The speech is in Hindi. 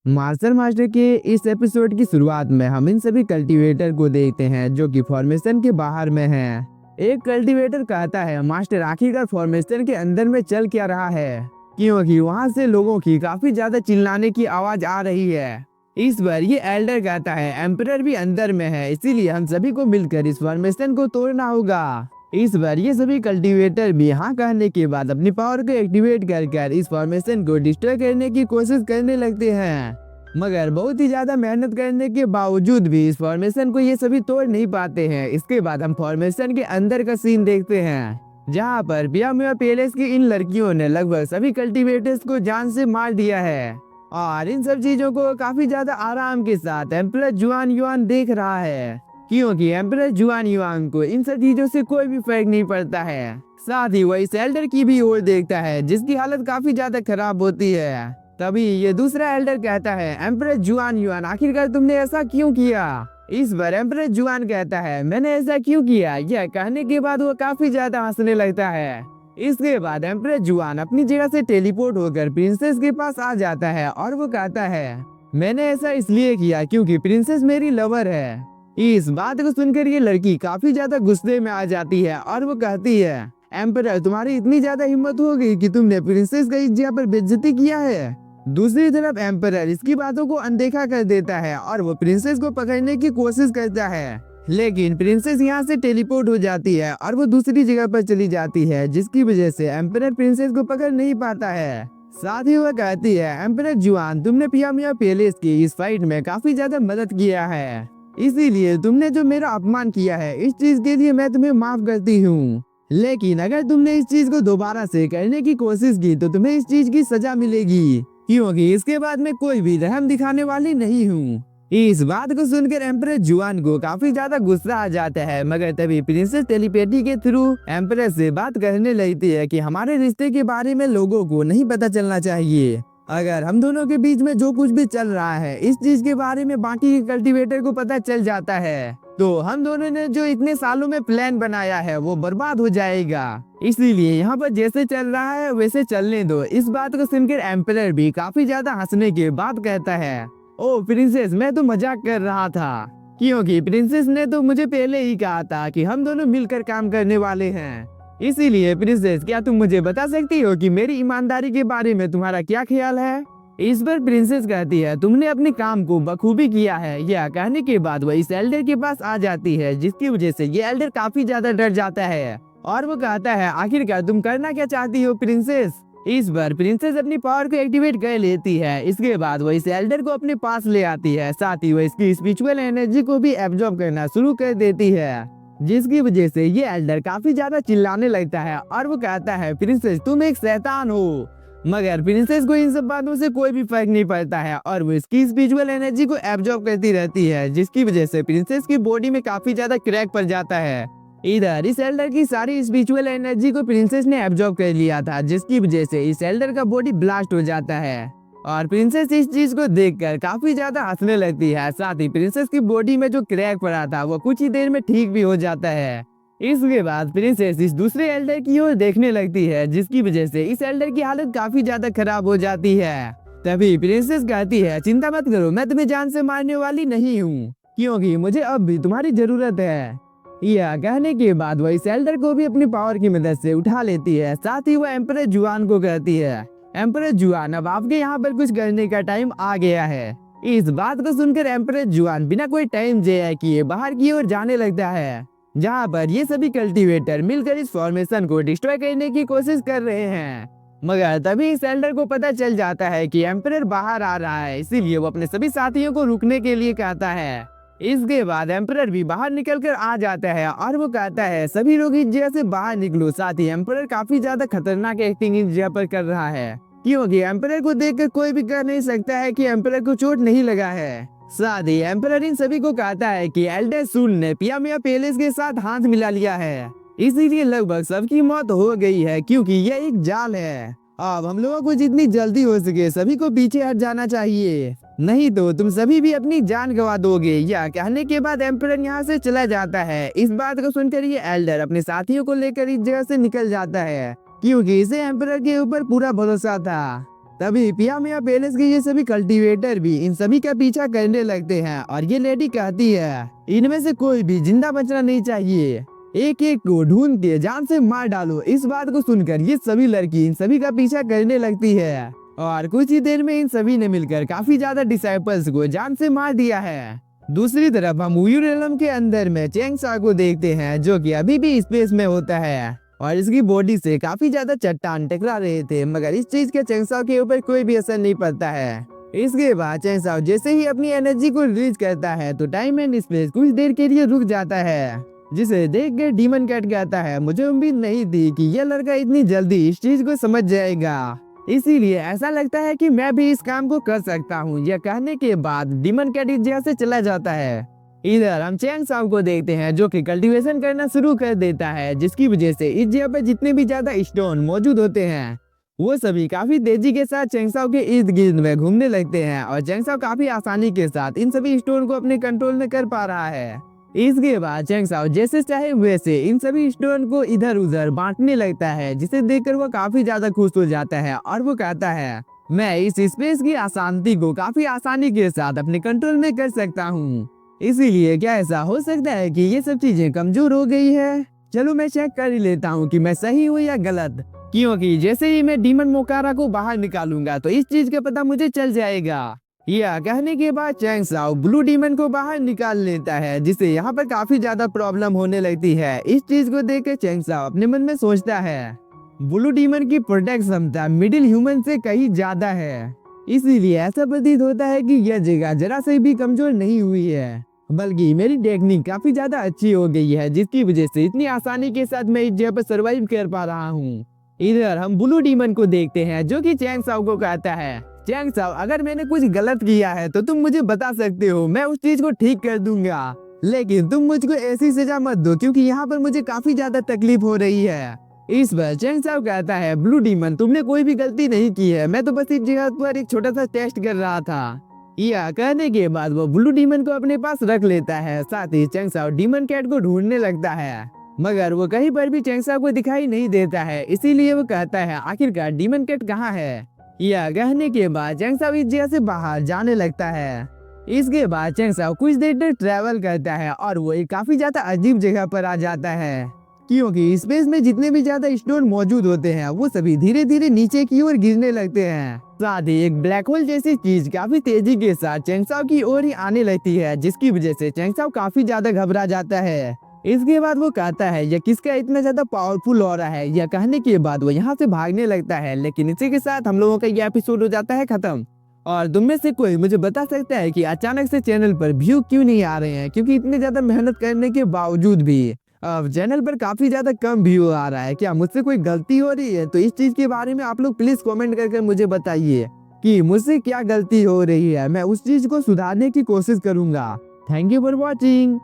मास्टर मास्टर के इस एपिसोड की शुरुआत में हम इन सभी कल्टीवेटर को देखते हैं जो कि फॉर्मेशन के बाहर में हैं। एक कल्टीवेटर कहता है, मास्टर आखिरकार फॉर्मेशन के अंदर में चल क्या रहा है, क्योंकि वहां से लोगों की काफी ज्यादा चिल्लाने की आवाज आ रही है। इस बार ये एल्डर कहता है, एम्परर भी अंदर में है, इसीलिए हम सभी को मिलकर इस फॉर्मेशन को तोड़ना होगा। इस बार ये सभी कल्टीवेटर भी हाँ कहने के बाद अपनी पावर को एक्टिवेट कर इस फॉर्मेशन को डिस्ट्रॉय करने की कोशिश करने लगते हैं। मगर बहुत ही ज्यादा मेहनत करने के बावजूद भी इस फॉर्मेशन को ये सभी तोड़ नहीं पाते हैं। इसके बाद हम फॉर्मेशन के अंदर का सीन देखते हैं, जहाँ पर पियामिया पैलेस की इन लड़कियों ने लगभग सभी कल्टीवेटर्स को जान से मार दिया है। और इन सब चीजों को काफी ज्यादा आराम के साथ एम्परर जुआन युआन देख रहा है, क्योंकि एम्परर जुआन युआन को इन सब चीजों से कोई भी फर्क नहीं पड़ता है। साथ ही वही एल्डर की भी ओर देखता है, जिसकी हालत काफी ज्यादा खराब होती है। तभी ये दूसरा एल्डर कहता है, एम्परर जुआन युआन आखिरकार तुमने ऐसा क्यों किया। इस बार एम्परर जुआन कहता है, मैंने ऐसा क्यों किया। यह कहने के बाद वो काफी ज्यादा हंसने लगता है। इसके बाद एम्परर जुआन अपनी जगह से टेलीपोर्ट होकर प्रिंसेस के पास आ जाता है और वो कहता है, मैंने ऐसा इसलिए किया क्योंकि प्रिंसेस मेरी लवर है। इस बात को सुनकर ये लड़की काफी ज्यादा गुस्से में आ जाती है और वो कहती है, एम्परर तुम्हारी इतनी ज्यादा हिम्मत हो गई कि तुमने प्रिंसेस का इस जगह पर बेइज्जती किया है। दूसरी तरफ एम्परर इसकी बातों को अनदेखा कर देता है और वो प्रिंसेस को पकड़ने की कोशिश करता है, लेकिन प्रिंसेस यहाँ से टेलीपोर्ट हो जाती है और वो दूसरी जगह पर चली जाती है, जिसकी वजह से एम्परर प्रिंसेस को पकड़ नहीं पाता है। साथ ही वह कहती है, एम्परर जुआन तुमने पियामिया पैलेस की इस फाइट में काफी ज्यादा मदद किया है, इसीलिए तुमने जो मेरा अपमान किया है इस चीज के लिए मैं तुम्हें माफ करती हूँ। लेकिन अगर तुमने इस चीज को दोबारा से करने की कोशिश की तो तुम्हें इस चीज की सजा मिलेगी, क्योंकि इसके बाद मैं कोई भी रहम दिखाने वाली नहीं हूँ। इस बात को सुनकर एम्परर जुआन को काफी ज्यादा गुस्सा आ जाता है, मगर तभी प्रिंसेस टेलीपैथी के थ्रू एम्परर से बात करने लगती है कि हमारे रिश्ते के बारे में लोगों को नहीं पता चलना चाहिए। अगर हम दोनों के बीच में जो कुछ भी चल रहा है इस चीज के बारे में बाकी के कल्टीवेटर को पता चल जाता है तो हम दोनों ने जो इतने सालों में प्लान बनाया है वो बर्बाद हो जाएगा। इसीलिए यहाँ पर जैसे चल रहा है वैसे चलने दो। इस बात को सुनकर एम्परर भी काफी ज्यादा हंसने के बाद कहता है, ओ प्रिंसेस मैं तो मजाक कर रहा था, क्योंकि प्रिंसेस ने तो मुझे पहले ही कहा था कि हम दोनों मिलकर काम करने वाले हैं। इसीलिए प्रिंसेस क्या तुम मुझे बता सकती हो कि मेरी ईमानदारी के बारे में तुम्हारा क्या ख्याल है। इस पर प्रिंसेस कहती है, तुमने अपने काम को बखूबी किया है। यह कहने के बाद वह इस एल्डर के पास आ जाती है, जिसकी वजह से ये एल्डर काफी ज्यादा डर जाता है और वो कहता है, आखिरकार तुम करना क्या चाहती हो प्रिंसेस। इस बार प्रिंसेस अपनी पावर को एक्टिवेट कर लेती है। इसके बाद वो इस एल्डर को अपने पास ले आती है, साथ ही वो इसकी स्पिरिचुअल एनर्जी को भी एब्जॉर्ब करना शुरू कर देती है, जिसकी वजह से ये एल्डर काफी ज्यादा चिल्लाने लगता है और वो कहता है, प्रिंसेस तुम एक शैतान हो। मगर प्रिंसेस को इन सब बातों से कोई भी फर्क नहीं पड़ता है और वो इसकी स्पिरिचुअल एनर्जी को एब्जॉर्ब करती रहती है, जिसकी वजह से प्रिंसेस की बॉडी में काफी ज्यादा क्रैक पड़ जाता है। इधर इस एल्डर की सारी स्पिरिचुअल एनर्जी को प्रिंसेस ने एब्जॉर्ब कर लिया था, जिसकी वजह से इस एल्डर का बॉडी ब्लास्ट हो जाता है और प्रिंसेस इस चीज को देखकर काफी ज्यादा हंसने लगती है। साथ ही प्रिंसेस की बॉडी में जो क्रैक पड़ा था वो कुछ ही देर में ठीक भी हो जाता है। इसके बाद प्रिंसेस इस दूसरे एल्डर की ओर देखने लगती है, जिसकी वजह से इस एल्डर की हालत काफी ज्यादा खराब हो जाती है। तभी प्रिंसेस कहती है, चिंता मत करो, मैं तुम्हें जान से मारने वाली नहीं हूँ, क्योंकि मुझे अब भी तुम्हारी जरूरत है। यह कहने के बाद वह इस एल्डर को भी अपनी पावर की मदद से उठा लेती है। साथ ही वह एम्परर जुआन को कहती है, एम्परर जुआन अब आपके यहाँ पर कुछ करने का टाइम आ गया है। इस बात को सुनकर एम्परर जुआन बिना कोई टाइम ज़ाया किए बाहर की ओर जाने लगता है, जहाँ पर ये सभी कल्टीवेटर मिलकर इस फॉर्मेशन को डिस्ट्रॉय करने की कोशिश कर रहे हैं। मगर तभी इस एल्डर को पता चल जाता है कि एम्परर बाहर आ रहा है, इसीलिए वो अपने सभी साथियों को रुकने के लिए कहता है। इसके बाद एम्परर भी बाहर निकलकर आ जाता है और वो कहता है, सभी लोग इस जगह से बाहर निकलो। साथ ही एम्परर काफी ज्यादा खतरनाक एक्टिंग इस जगह पर कर रहा है, क्योंकि एम्परर को देखकर कोई भी कह नहीं सकता है कि एम्परर को चोट नहीं लगा है। साथ ही एम्परर इन सभी को कहता है कि एल्डर सूल ने पियामिया पैलेस के साथ हाथ मिला लिया है, इसीलिए लगभग सबकी मौत हो गई है, क्योंकि यह एक जाल है। अब हम लोगों को जितनी जल्दी हो सके सभी को पीछे हट जाना चाहिए, नहीं तो तुम सभी भी अपनी जान गंवा दोगे। यह कहने के बाद एम्परर यहाँ से चला जाता है। इस बात को सुनकर ये एल्डर अपने साथियों को लेकर इस जगह से निकल जाता है, क्योंकि इसे एम्परर के ऊपर पूरा भरोसा था। तभी पिया मिया पैलेस के ये सभी कल्टीवेटर भी इन सभी का पीछा करने लगते हैं और ये लेडी कहती है इनमें से कोई भी जिंदा बचना नहीं चाहिए, एक एक को ढूंढ के जान से मार डालो। इस बात को सुनकर ये सभी लड़की इन सभी का पीछा करने लगती है और कुछ ही देर में इन सभी ने मिलकर काफी ज्यादा डिसाइपल्स को जान से मार दिया है। दूसरी तरफ हम उयू रेलम के अंदर में चेंग सा को देखते हैं जो कि अभी भी स्पेस में होता है और इसकी बॉडी से काफी ज्यादा चट्टान टकरा रहे थे, मगर इस चीज के चेंग सा के ऊपर कोई भी असर नहीं पड़ता है। इसके बाद चेंग सा जैसे ही अपनी एनर्जी को रिलीज करता है तो टाइम एंड स्पेस कुछ देर के लिए रुक जाता है, जिसे देख के डीमन कैट कहता है मुझे उम्मीद नहीं थी कि यह लड़का इतनी जल्दी इस चीज को समझ जाएगा, इसीलिए ऐसा लगता है कि मैं भी इस काम को कर सकता हूँ। यह कहने के बाद डीमन कैट इस जगह से चला जाता है। इधर हम चेंग साओ को देखते हैं जो कि कल्टीवेशन करना शुरू कर देता है, जिसकी वजह से इस जगह पर जितने भी ज्यादा स्टोन मौजूद होते हैं वो सभी काफी तेजी के साथ चेंग साओ के इर्द गिर्द में घूमने लगते हैं और चेंग साओ काफी आसानी के साथ इन सभी स्टोन को अपने कंट्रोल में कर पा रहा है। इसके बाद चेंग साओ जैसे चाहे वैसे इन सभी स्टोन को इधर उधर बांटने लगता है, जिसे देखकर वो काफी ज्यादा खुश हो जाता है और वो कहता है मैं इस स्पेस की अशांति को काफी आसानी के साथ अपने कंट्रोल में कर सकता हूँ, इसीलिए क्या ऐसा हो सकता है कि ये सब चीजें कमजोर हो गई है। चलो मैं चेक कर ही लेता हूँ कि मैं सही हूँ या गलत, क्योंकि जैसे ही मैं डीमन मोकारा को बाहर निकालूंगा तो इस चीज का पता मुझे चल जाएगा। यह कहने के बाद चेंग साओ ब्लू डीमन को बाहर निकाल लेता है, जिससे यहाँ पर काफी ज्यादा प्रॉब्लम होने लगती है। इस चीज को देख कर चेंग साओ अपने मन में सोचता है ब्लू डीमन की प्रोटेक्ट क्षमता मिडिल ह्यूमन से कहीं ज्यादा है, इसीलिए ऐसा प्रतीत होता है कि यह जगह जरा से भी कमजोर नहीं हुई है, बल्कि मेरी टेक्निक काफी ज्यादा अच्छी हो गई है, जिसकी वजह से इतनी आसानी के साथ मैं इस जगह पर सर्वाइव कर पा रहा हूँ। इधर हम ब्लू डीमन को देखते हैं जो कि चेंग साओ को कहता है चेंग साओ अगर मैंने कुछ गलत किया है तो तुम मुझे बता सकते हो, मैं उस चीज को ठीक कर दूंगा, लेकिन तुम मुझको ऐसी सजा मत दो क्योंकि यहाँ पर मुझे काफी ज्यादा तकलीफ हो रही है। इस पर चेंग साओ कहता है ब्लू डीमन तुमने कोई भी गलती नहीं की है, मैं तो बस इस जगह पर एक छोटा सा टेस्ट कर रहा था। यह कहने के बाद वो ब्लू डीमन को अपने पास रख लेता है, साथ ही चेंग साओ डीमन कैट को ढूंढने लगता है, मगर वो कहीं पर भी चेंग साओ को दिखाई नहीं देता है, इसीलिए वो कहता है आखिरकार डीमन कैट कहाँ है। यह कहने के बाद चेंग साओ इस जगह से बाहर जाने लगता है। इसके बाद चेंग साओ कुछ देर तक ट्रैवल करता है और वो एक काफी ज्यादा अजीब जगह पर आ जाता है, क्योंकि स्पेस में जितने भी ज्यादा स्टोन मौजूद होते हैं वो सभी धीरे धीरे नीचे की ओर गिरने लगते हैं। साथ ही एक ब्लैक होल जैसी चीज काफी तेजी के साथ चेंग साओ की ओर ही आने लगती है, जिसकी वजह से चेंग साओ काफी ज्यादा घबरा जाता है। इसके बाद वो कहता है यह किसका इतना ज्यादा पावरफुल हो रहा है। यह कहने के बाद वो यहाँ से भागने लगता है, लेकिन इसी के साथ हम लोगों का यह एपिसोड हो जाता है खत्म। और तुम में से कोई मुझे बता सकता है कि अचानक से चैनल पर व्यू क्यों नहीं आ रहे हैं, क्योंकि इतने ज्यादा मेहनत करने के बावजूद भी अब चैनल पर काफी ज्यादा कम व्यू आ रहा है। क्या मुझसे कोई गलती हो रही है? तो इस चीज के बारे में आप लोग प्लीज कमेंट करके मुझे बताइए कि मुझसे क्या गलती हो रही है, मैं उस चीज को सुधारने की कोशिश करूंगा। Thank you for watching.